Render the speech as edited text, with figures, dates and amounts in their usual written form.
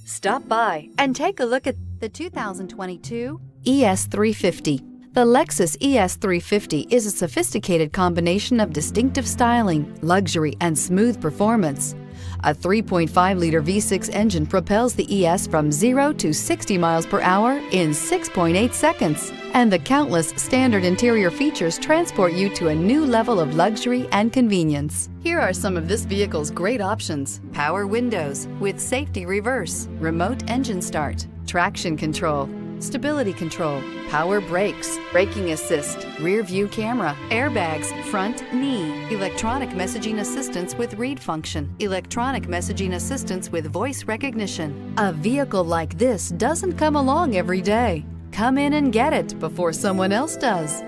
Stop by and take a look at the 2022 ES350. The Lexus ES350 is a sophisticated combination of distinctive styling, luxury, and smooth performance. A 3.5-liter V6 engine propels the ES from 0 to 60 miles per hour in 6.8 seconds, and the countless standard interior features transport you to a new level of luxury and convenience. Here are some of this vehicle's great options: power windows with safety reverse, remote engine start, traction control, stability control, power brakes, braking assist, rear view camera, airbags, front knee, electronic messaging assistance with read function, electronic messaging assistance with voice recognition. A vehicle like this doesn't come along every day. Come in and get it before someone else does.